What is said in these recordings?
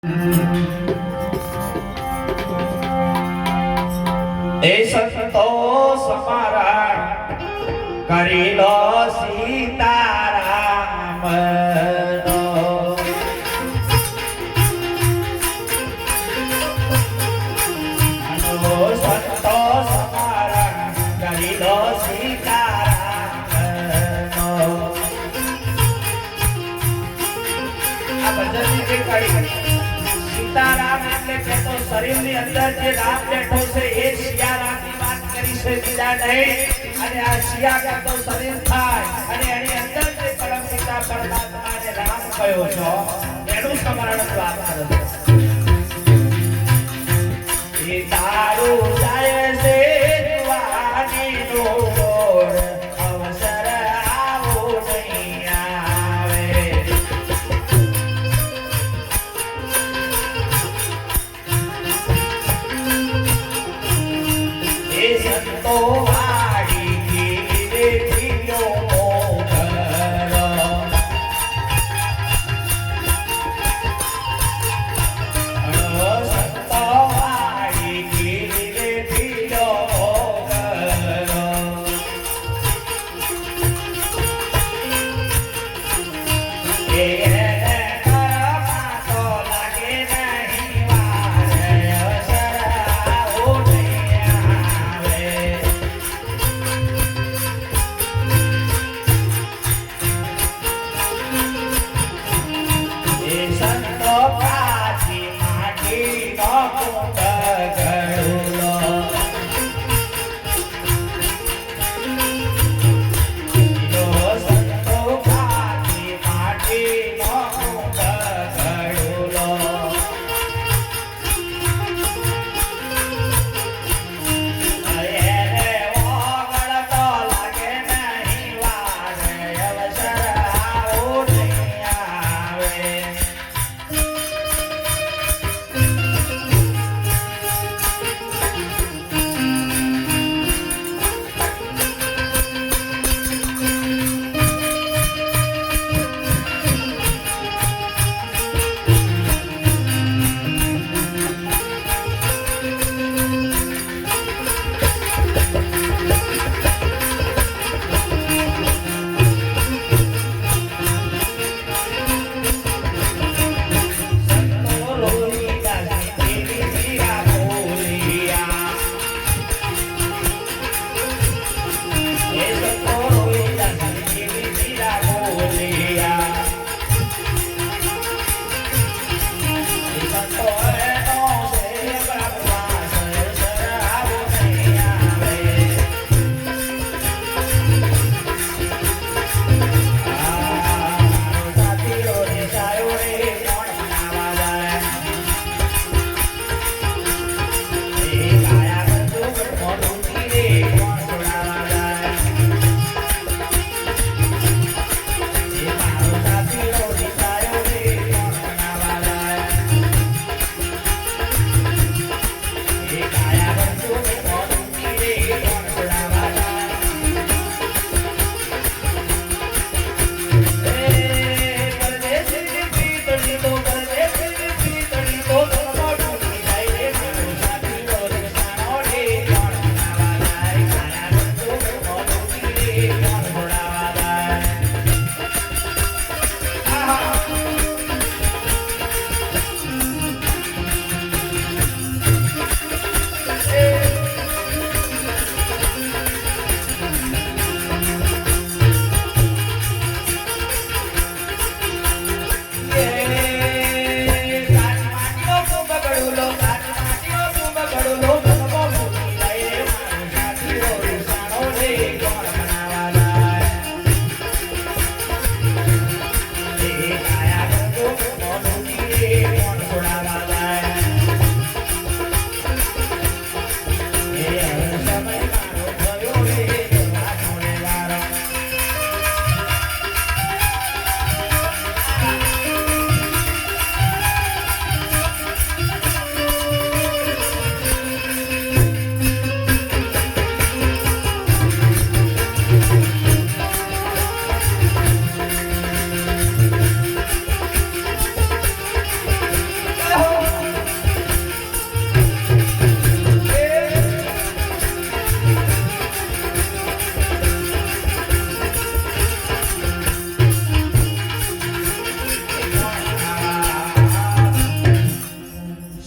એ સંતો સમારા કરી લો સીતારામ નો સંતો સમારા કરી લો સીતારામ નો આ ભજનની જે કડી સીતારામ એટલે કે તો શરીરની અંદર જે રામ બેઠો છે એ સિયારામની વાત કરી છે બીજા નહીં અને આ સિયા કરતો શરીર થાય અને એની અંદર જે પરમ પિતા પરમાત્માને રામ કયો છો એનું સ્મરણ વાત કરો એ તારું જાય છે જવાની નો અવસર આવો નહીં આવે સંતો વાડી ગીરે થિયો મોગર સંતો વાડી ગીરે થિયો મોગર એ કરમાં તો લાગે નહીં વાર અવસર આવો નહીં આવે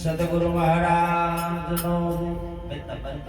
સદગુરુ મહારાજનો જય.